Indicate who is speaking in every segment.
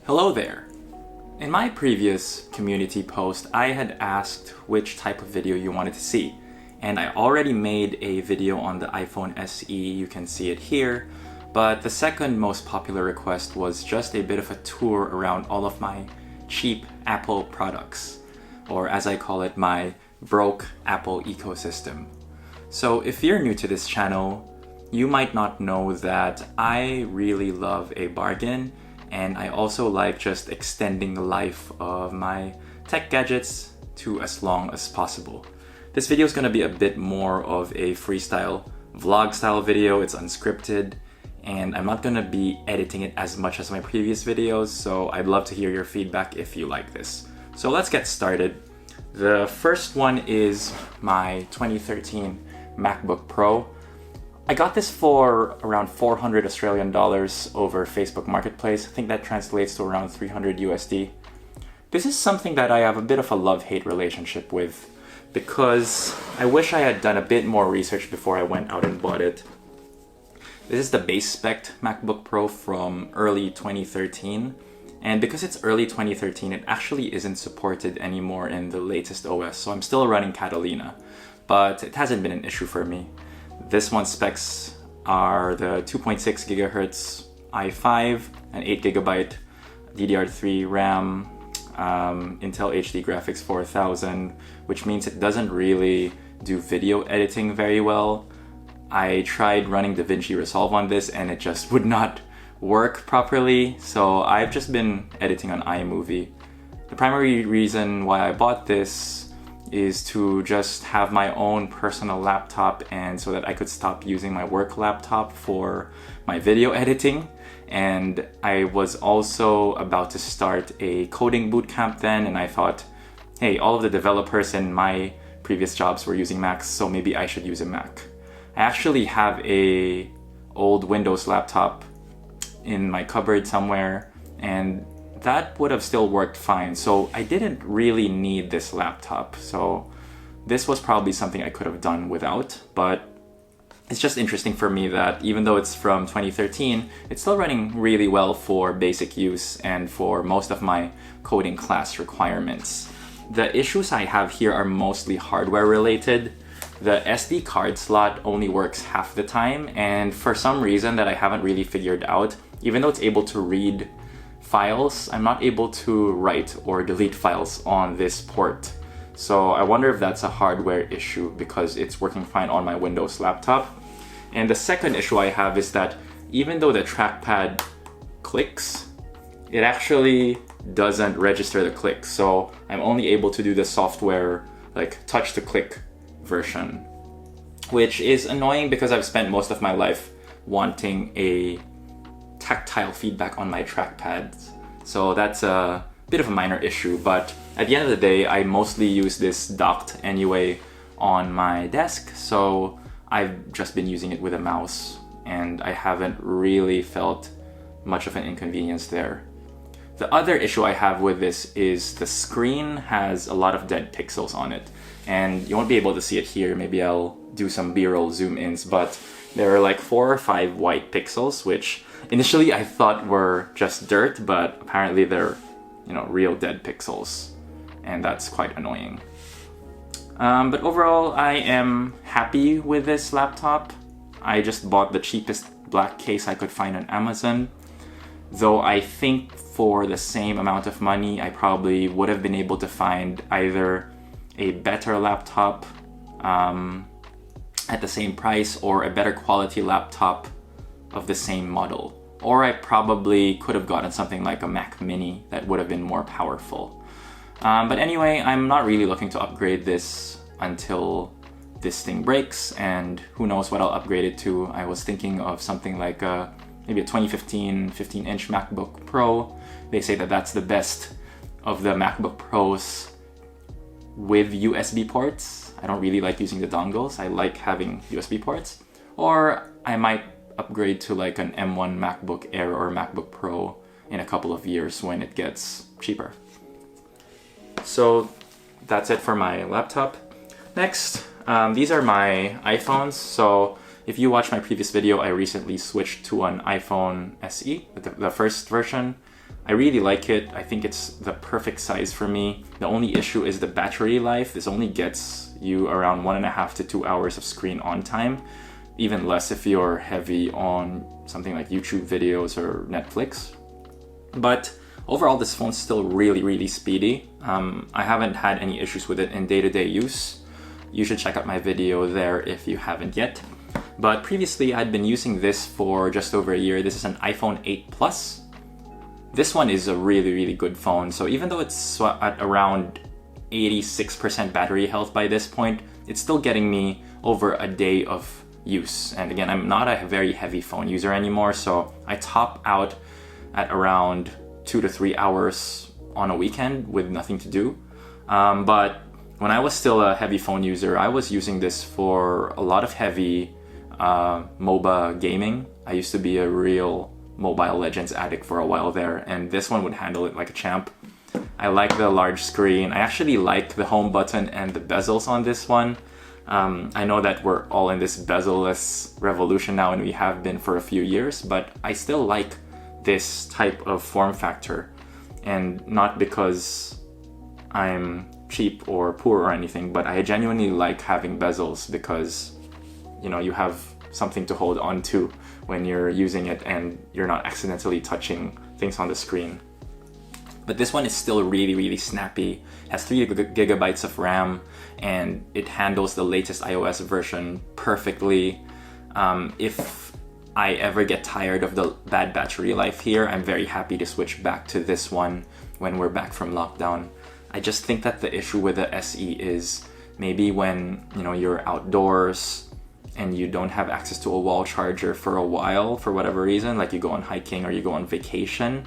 Speaker 1: Hello there! In my previous community post, I had asked which type of video you wanted to see, and I already made a video on the iPhone SE, you can see it here, but the second most popular request was just a bit of a tour around all of my cheap Apple products, or as I call it, my broke Apple ecosystem. So if you're new to this channel, you might not know that I really love a bargain, and I also like just extending the life of my tech gadgets to as long as possible. This video is going to be a bit more of a freestyle vlog style video. It's unscripted and I'm not going to be editing it as much as my previous videos, so I'd love to hear your feedback if you like this. So let's get started. The first one is my 2013 MacBook Pro. I got this for around 400 Australian dollars over Facebook Marketplace. I think that translates to around 300 USD. This is something that I have a bit of a love-hate relationship with because I wish I had done a bit more research before I went out and bought it. This is the base spec MacBook Pro from early 2013. And because it's early 2013, it actually isn't supported anymore in the latest OS. So I'm still running Catalina, but it hasn't been an issue for me. This one's specs are the 2.6 GHz i5 and 8 GB DDR3 RAM, Intel HD Graphics 4000, which means it doesn't really do video editing very well. I tried running DaVinci Resolve on this and it just would not work properly, so I've just been editing on iMovie. The primary reason why I bought this is to just have my own personal laptop and so that I could stop using my work laptop for my video editing. And I was also about to start a coding bootcamp then, and I thought, hey, all of the developers in my previous jobs were using Macs, so maybe I should use a Mac. I actually have a old Windows laptop in my cupboard somewhere, and that would have still worked fine. So I didn't really need this laptop. So this was probably something I could have done without, but it's just interesting for me that even though it's from 2013, it's still running really well for basic use and for most of my coding class requirements. The issues I have here are mostly hardware related. The SD card slot only works half the time, and for some reason that I haven't really figured out, even though it's able to read files, I'm not able to write or delete files on this port. So I wonder if that's a hardware issue because it's working fine on my Windows laptop. And the second issue I have is that even though the trackpad clicks, it actually doesn't register the clicks. So I'm only able to do the software like touch to click version, which is annoying because I've spent most of my life wanting a tactile feedback on my trackpads. So that's a bit of a minor issue, but at the end of the day, I mostly use this docked anyway on my desk, so I've just been using it with a mouse and I haven't really felt much of an inconvenience there. The other issue I have with this is the screen has a lot of dead pixels on it, and you won't be able to see it here. Maybe I'll do some B-roll zoom-ins, but there are like 4 or 5 white pixels, which initially I thought were just dirt, but apparently they're, real dead pixels, and that's quite annoying. But overall, I am happy with this laptop. I just bought the cheapest black case I could find on Amazon, though I think for the same amount of money, I probably would have been able to find either a better laptop at the same price or a better quality laptop of the same model. Or I probably could have gotten something like a Mac Mini that would have been more powerful. But anyway, I'm not really looking to upgrade this until this thing breaks, and who knows what I'll upgrade it to. I was thinking of something like maybe a 2015 15-inch MacBook Pro. They say that that's the best of the MacBook Pros with USB ports. I don't really like using the dongles. I like having USB ports. Or I might upgrade to like an M1 MacBook Air or MacBook Pro in a couple of years when it gets cheaper. So that's it for my laptop. Next, these are my iPhones. So if you watched my previous video, I recently switched to an iPhone SE, the first version. I really like it. I think it's the perfect size for me. The only issue is the battery life. This only gets you around 1.5 to 2 hours of screen on time, even less if you're heavy on something like YouTube videos or Netflix. But overall, this phone's still really speedy. I haven't had any issues with it in day-to-day use. You should check out my video there if you haven't yet. But previously, I'd been using this for just over a year. This is an iPhone 8 Plus. This one is a really good phone. So even though it's at around 86% battery health by this point, it's still getting me over a day of use. And again, I'm not a very heavy phone user anymore, so I top out at around 2 to 3 hours on a weekend with nothing to do. But when I was still a heavy phone user, I was using this for a lot of heavy MOBA gaming. I used to be a real Mobile Legends addict for a while there, and this one would handle it like a champ. I like the large screen. I actually like the home button and the bezels on this one. I know that we're all in this bezel-less revolution now, and we have been for a few years, but I still like this type of form factor, and not because I'm cheap or poor or anything, but I genuinely like having bezels because, you know, you have something to hold on to when you're using it and you're not accidentally touching things on the screen. But this one is still really snappy. It has 3 gigabytes of RAM, and it handles the latest iOS version perfectly. If I ever get tired of the bad battery life here, I'm very happy to switch back to this one when we're back from lockdown. I just think that the issue with the SE is maybe when, you know, you're outdoors and you don't have access to a wall charger for a while for whatever reason, like you go on hiking or you go on vacation,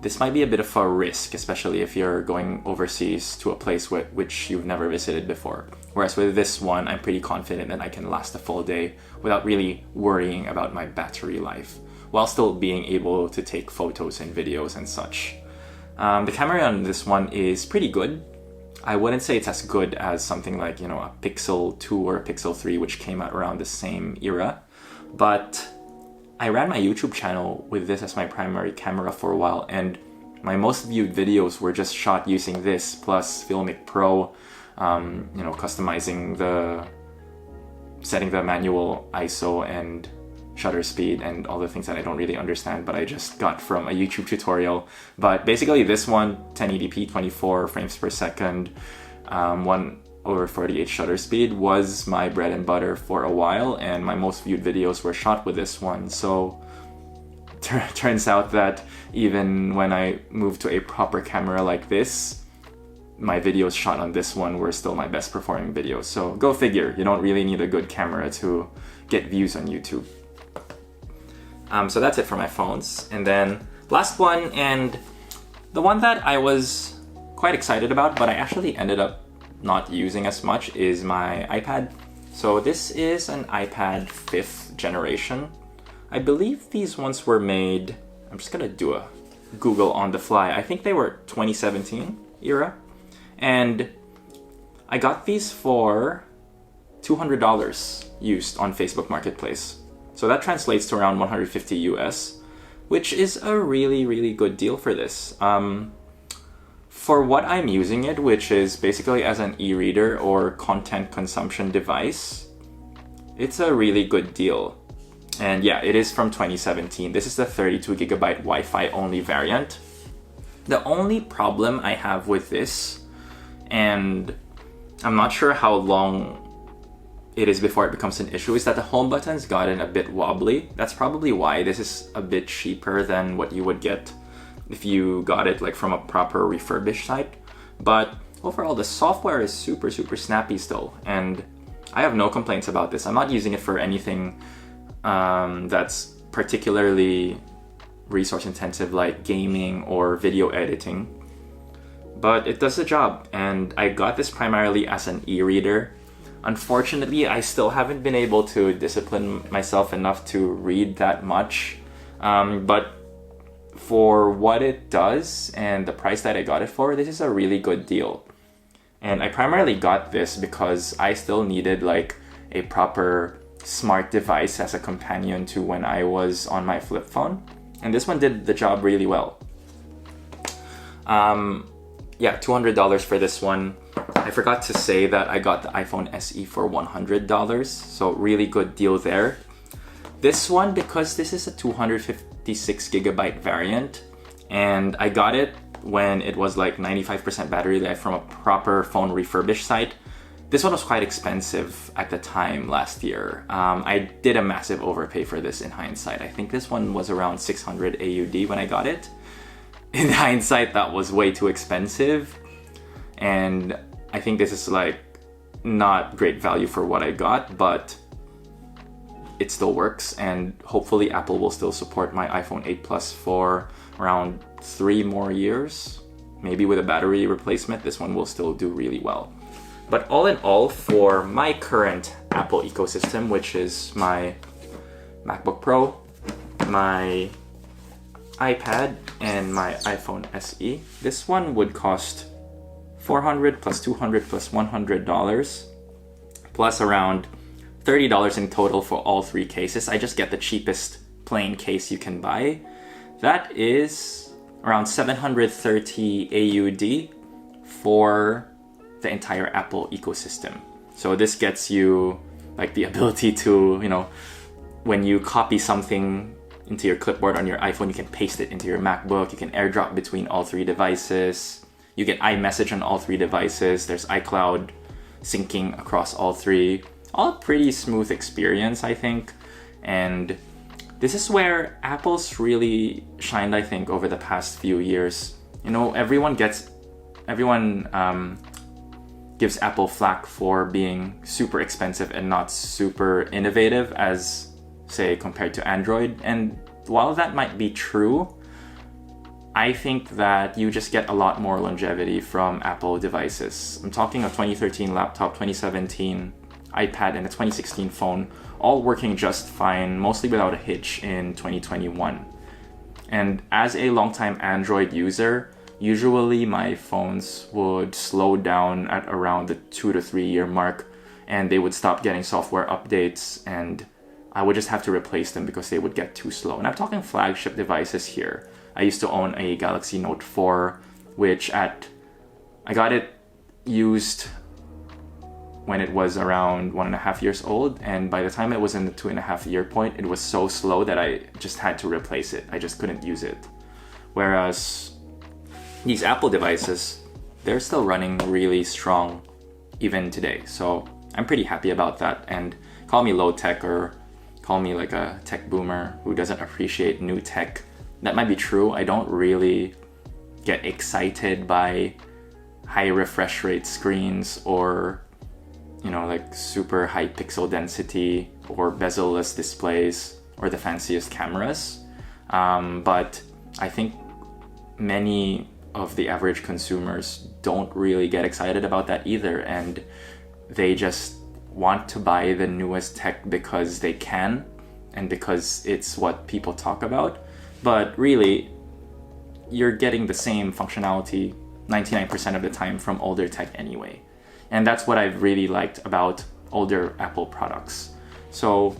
Speaker 1: this might be a bit of a risk, especially if you're going overseas to a place which you've never visited before. Whereas with this one, I'm pretty confident that I can last a full day without really worrying about my battery life, while still being able to take photos and videos and such. The camera on this one is pretty good. I wouldn't say it's as good as something like, you know, a Pixel 2 or a Pixel 3, which came out around the same era. But I ran my YouTube channel with this as my primary camera for a while, and my most viewed videos were just shot using this plus vIog Pro, you know, customizing setting the manual ISO and shutter speed and all the things that I don't really understand, but I just got from a YouTube tutorial. But basically this one, 1080p, 24 frames per second, 1/48 shutter speed was my bread and butter for a while, and my most viewed videos were shot with this one. So turns out that even when I moved to a proper camera like this, my videos shot on this one were still my best performing videos. So go figure, you don't really need a good camera to get views on YouTube. So that's it for my phones. And then last one, and the one that I was quite excited about, but I actually ended up not using as much, is my iPad. So this is an iPad 5th generation. I believe these ones were made, I'm just gonna do a Google on the fly. I think they were 2017 era. And I got these for $200 used on Facebook Marketplace. So that translates to around 150 US, which is a really good deal for this. For what I'm using it, which is basically as an e-reader or content consumption device, it's a really good deal. And yeah, it is from 2017. This is the 32 gigabyte Wi-Fi only variant. The only problem I have with this, and I'm not sure how long it is before it becomes an issue, is that the home button's gotten a bit wobbly. That's probably why this is a bit cheaper than what you would get if you got it like from a proper refurbished site. But overall, the software is super snappy still, and I have no complaints about this. I'm not using it for anything that's particularly resource intensive like gaming or video editing, but it does the job. And I got this primarily as an e-reader. Unfortunately, I still haven't been able to discipline myself enough to read that much. But for what it does and the price that I got it for, this is a really good deal. And I primarily got this because I still needed like a proper smart device as a companion to when I was on my flip phone. And this one did the job really well. Yeah, $200 for this one. I forgot to say that I got the iPhone SE for $100, so really good deal there. This one, because this is a 256GB variant, and I got it when it was like 95% battery life from a proper phone refurbished site. This one was quite expensive at the time last year. I did a massive overpay for this in hindsight. I think this one was around 600 AUD when I got it. In hindsight, that was way too expensive. And I think this is like not great value for what I got, but it still works. And hopefully Apple will still support my iPhone 8 Plus for around 3 more years. Maybe with a battery replacement, this one will still do really well. But all in all, for my current Apple ecosystem, which is my MacBook Pro, my iPad, and my iPhone SE, this one would cost $400 plus $200 plus $100 plus around $30 in total for all 3 cases. I just get the cheapest plain case you can buy. That is around 730 AUD for the entire Apple ecosystem. So this gets you like the ability to, when you copy something into your clipboard on your iPhone, you can paste it into your MacBook, you can AirDrop between all 3 devices, you get iMessage on all 3 devices, there's iCloud syncing across all 3. All pretty smooth experience, I think. And this is where Apple's really shined, I think, over the past few years. Everyone gives Apple flack for being super expensive and not super innovative as, say, compared to Android. And while that might be true, I think that you just get a lot more longevity from Apple devices. I'm talking a 2013 laptop, 2017 iPad, and a 2016 phone, all working just fine, mostly without a hitch in 2021. And as a longtime Android user, usually my phones would slow down at around the 2 to 3 year mark, and they would stop getting software updates, and I would just have to replace them because they would get too slow. And I'm talking flagship devices here. I used to own a Galaxy Note 4, which I got it used when it was around 1.5 years old, and by the time it was in the 2.5 year point, it was so slow that I just had to replace it. I just couldn't use it. Whereas these Apple devices, they're still running really strong even today. So I'm pretty happy about that. And call me low tech or call me like a tech boomer who doesn't appreciate new tech. That might be true. I don't really get excited by high refresh rate screens or, like super high pixel density or bezel-less displays or the fanciest cameras. But I think many of the average consumers don't really get excited about that either, and they just want to buy the newest tech because they can and because it's what people talk about. But really, you're getting the same functionality 99% of the time from older tech anyway. And that's what I've really liked about older Apple products. So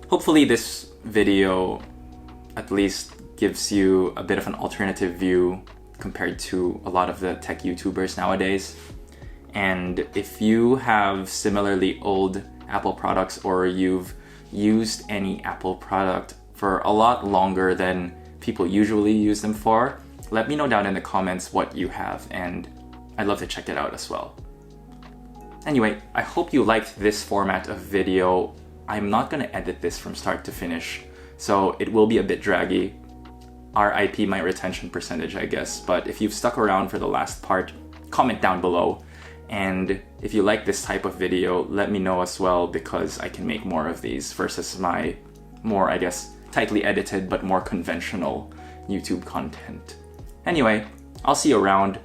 Speaker 1: hopefully this video at least gives you a bit of an alternative view compared to a lot of the tech YouTubers nowadays. And if you have similarly old Apple products or you've used any Apple product for a lot longer than people usually use them for, let me know down in the comments what you have, and I'd love to check it out as well. Anyway, I hope you liked this format of video. I'm not going to edit this from start to finish, so it will be a bit draggy. RIP my retention percentage, I guess, but if you've stuck around for the last part, comment down below. And if you like this type of video, let me know as well, because I can make more of these versus my more, I guess, tightly edited but more conventional YouTube content. Anyway, I'll see you around.